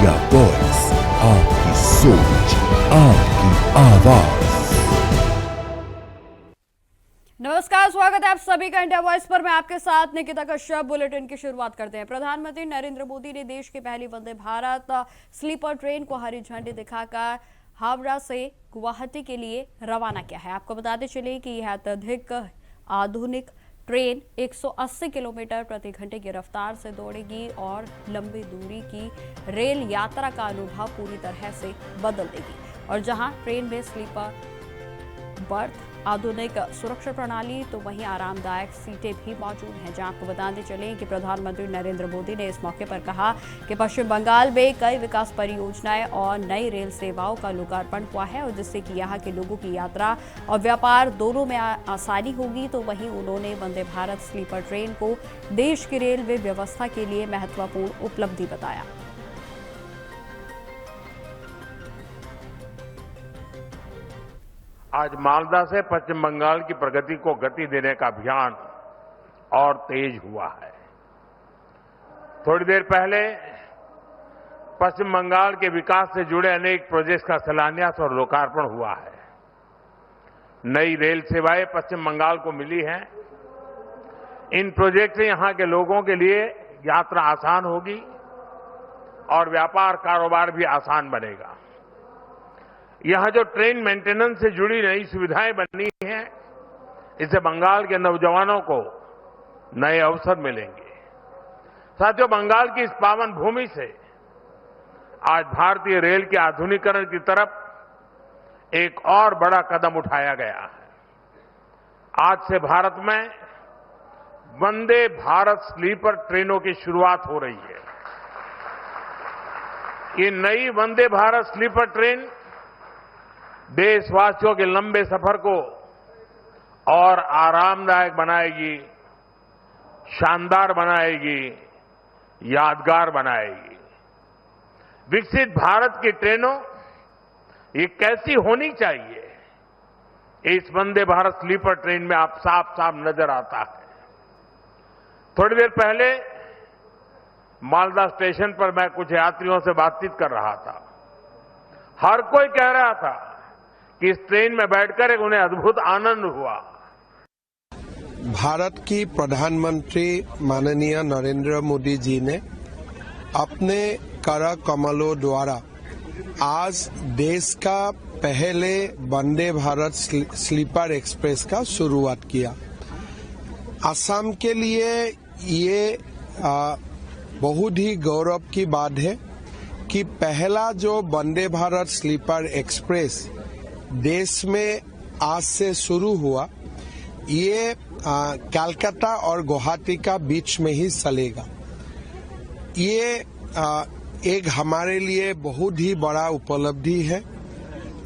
India voice, आपकी सोच, आपकी आवाज। नमस्कार, स्वागत है आप सभी का इंडिया वॉइस पर। मैं आपके साथ निकिता कश्यप। बुलेटिन की शुरुआत करते हैं। प्रधानमंत्री नरेंद्र मोदी ने देश की पहली वंदे भारत स्लीपर ट्रेन को हरी झंडी दिखाकर हावड़ा से गुवाहाटी के लिए रवाना किया है। आपको बताते चले कि यह अत्यधिक आधुनिक ट्रेन 180 किलोमीटर प्रति घंटे की रफ्तार से दौड़ेगी और लंबी दूरी की रेल यात्रा का अनुभव पूरी तरह से बदल देगी। और जहां ट्रेन में स्लीपर बर्थ, आधुनिक सुरक्षा प्रणाली, तो वहीं आरामदायक सीटें भी मौजूद हैं। जहां आपको बताते चलें कि प्रधानमंत्री नरेंद्र मोदी ने इस मौके पर कहा कि पश्चिम बंगाल में कई विकास परियोजनाएं और नई रेल सेवाओं का लोकार्पण हुआ है, और जिससे कि यहां के लोगों की यात्रा और व्यापार दोनों में आसानी होगी। तो वहीं उन्होंने वंदे भारत स्लीपर ट्रेन को देश की रेलवे व्यवस्था के लिए महत्वपूर्ण उपलब्धि बताया। आज मालदा से पश्चिम बंगाल की प्रगति को गति देने का अभियान और तेज हुआ है। थोड़ी देर पहले पश्चिम बंगाल के विकास से जुड़े अनेक प्रोजेक्ट्स का शिलान्यास और लोकार्पण हुआ है। नई रेल सेवाएं पश्चिम बंगाल को मिली हैं। इन प्रोजेक्ट से यहां के लोगों के लिए यात्रा आसान होगी और व्यापार कारोबार भी आसान बनेगा। यहां जो ट्रेन मेंटेनेंस से जुड़ी नई सुविधाएं बनी हैं, इससे बंगाल के नौजवानों को नए अवसर मिलेंगे। साथियों, बंगाल की इस पावन भूमि से आज भारतीय रेल के आधुनिकीकरण की तरफ एक और बड़ा कदम उठाया गया है। आज से भारत में वंदे भारत स्लीपर ट्रेनों की शुरुआत हो रही है। ये नई वंदे भारत स्लीपर ट्रेन देशवासियों के लंबे सफर को और आरामदायक बनाएगी, शानदार बनाएगी, यादगार बनाएगी। विकसित भारत की ट्रेनों ये कैसी होनी चाहिए, इस वंदे भारत स्लीपर ट्रेन में आप साफ साफ नजर आता है। थोड़ी देर पहले मालदा स्टेशन पर मैं कुछ यात्रियों से बातचीत कर रहा था। हर कोई कह रहा था कि इस ट्रेन में बैठकर एक उन्हें अद्भुत आनंद हुआ। भारत की प्रधानमंत्री माननीय नरेंद्र मोदी जी ने अपने कर कमलों द्वारा आज देश का पहले वंदे भारत स्लीपर एक्सप्रेस का शुरुआत किया। असम के लिए ये बहुत ही गौरव की बात है कि पहला जो वंदे भारत स्लीपर एक्सप्रेस देश में आज से शुरू हुआ, ये कलकत्ता और गुवाहाटी का बीच में ही चलेगा। ये एक हमारे लिए बहुत ही बड़ा उपलब्धि है।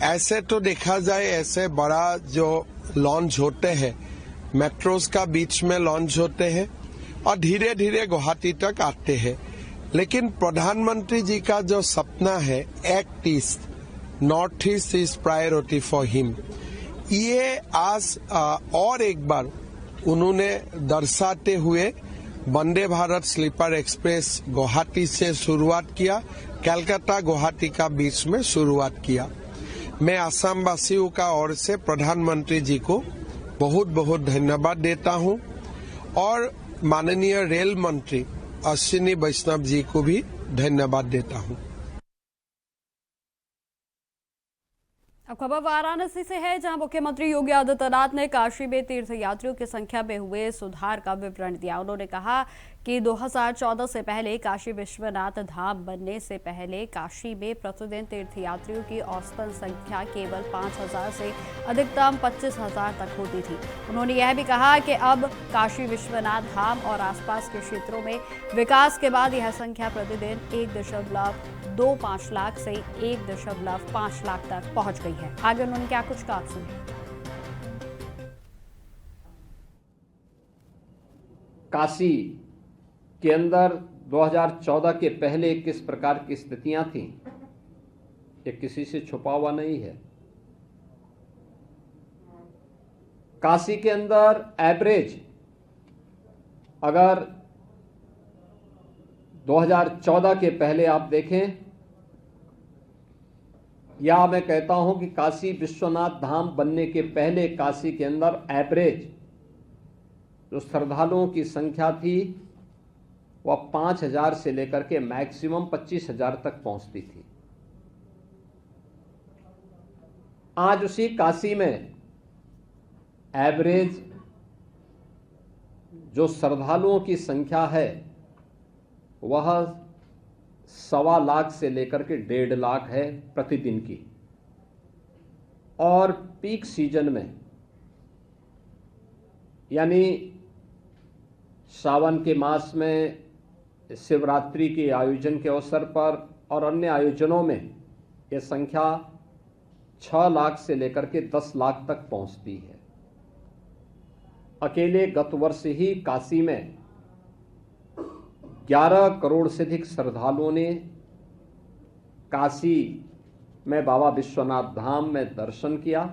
ऐसे तो देखा जाए, ऐसे बड़ा जो लॉन्च होते हैं, मेट्रोस का बीच में लॉन्च होते हैं और धीरे धीरे गुवाहाटी तक आते हैं, लेकिन प्रधानमंत्री जी का जो सपना है, act east, north east is priority for him, ये आज और एक बार उन्होंने दर्शाते हुए वंदे भारत स्लीपर एक्सप्रेस गुवाहाटी से शुरुआत किया, कलकत्ता गुवाहाटी का बीच में शुरुआत किया। मैं असम वासियों का ओर से प्रधानमंत्री जी को बहुत बहुत धन्यवाद देता हूं और माननीय रेल मंत्री अश्विनी वैष्णव जी को भी धन्यवाद देता हूं। अब खबर वाराणसी से है, जहां मुख्यमंत्री योगी आदित्यनाथ ने काशी में तीर्थयात्रियों की संख्या में हुए सुधार का विवरण दिया। उन्होंने कहा कि 2014 से पहले काशी विश्वनाथ धाम बनने से पहले काशी में प्रतिदिन तीर्थयात्रियों की औसतन संख्या केवल 5,000 से अधिकतम 25,000 तक होती थी। उन्होंने यह भी कहा कि अब काशी विश्वनाथ धाम और आसपास के क्षेत्रों में विकास के बाद यह संख्या प्रतिदिन 1.25 लाख से 1.5 लाख तक पहुंच गई है। आगे उन्होंने क्या कुछ कहा, सुनिए। काशी के अंदर 2014 के पहले किस प्रकार की स्थितियां थीं, ये किसी से छुपा हुआ नहीं है। काशी के अंदर एवरेज अगर 2014 के पहले आप देखें या मैं कहता हूं कि काशी विश्वनाथ धाम बनने के पहले काशी के अंदर एवरेज जो श्रद्धालुओं की संख्या थी वह 5,000 से लेकर के मैक्सिमम 25,000 तक पहुंचती थी। आज उसी काशी में एवरेज जो श्रद्धालुओं की संख्या है वह 1.25 लाख से लेकर के 1.5 लाख है प्रतिदिन की। और पीक सीजन में यानी सावन के मास में शिवरात्रि के आयोजन के अवसर पर और अन्य आयोजनों में यह संख्या 6 लाख से लेकर के 10 लाख तक पहुंचती है। अकेले गत वर्ष ही काशी में 11 करोड़ से अधिक श्रद्धालुओं ने काशी में बाबा विश्वनाथ धाम में दर्शन किया।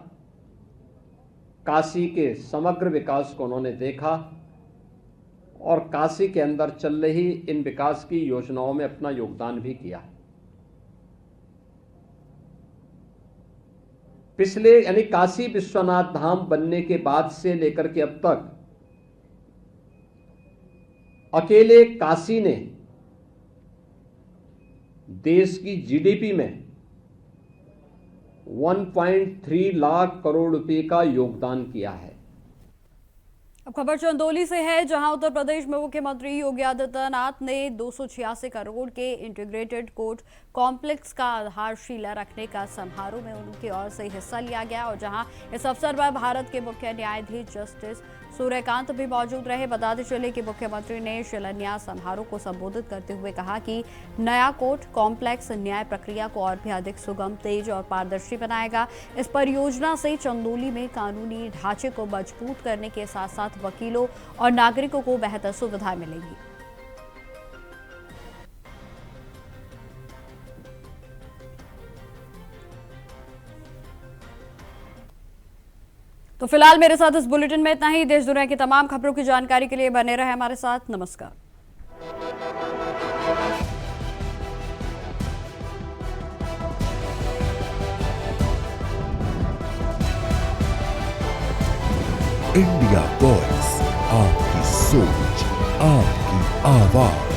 काशी के समग्र विकास को उन्होंने देखा और काशी के अंदर चल रही इन विकास की योजनाओं में अपना योगदान भी किया। पिछले यानी काशी विश्वनाथ धाम बनने के बाद से लेकर के अब तक अकेले काशी ने देश की जीडीपी में 1.3 लाख करोड़ रुपए का योगदान किया है। अब खबर चंदौली से है, जहां उत्तर प्रदेश में मुख्यमंत्री योगी आदित्यनाथ ने 286 करोड़ के इंटीग्रेटेड कोर्ट कॉम्प्लेक्स का आधारशिला रखने का समारोह में उनकी ओर से हिस्सा लिया गया और जहां इस अवसर पर भारत के मुख्य न्यायाधीश जस्टिस सूर्यकांत भी मौजूद रहे। बताते चले कि मुख्यमंत्री ने शिलान्यास समारोह को संबोधित करते हुए कहा कि नया कोर्ट कॉम्प्लेक्स न्याय प्रक्रिया को और भी अधिक सुगम, तेज और पारदर्शी बनाएगा। इस परियोजना से चंदौली में कानूनी ढांचे को मजबूत करने के साथ साथ वकीलों और नागरिकों को बेहतर सुविधाएं मिलेंगी। तो फिलहाल मेरे साथ इस बुलेटिन में इतना ही। देश दुनिया की तमाम खबरों की जानकारी के लिए बने रहे हमारे साथ। नमस्कार। इंडिया वॉइस, आपकी सोच, आपकी आवाज।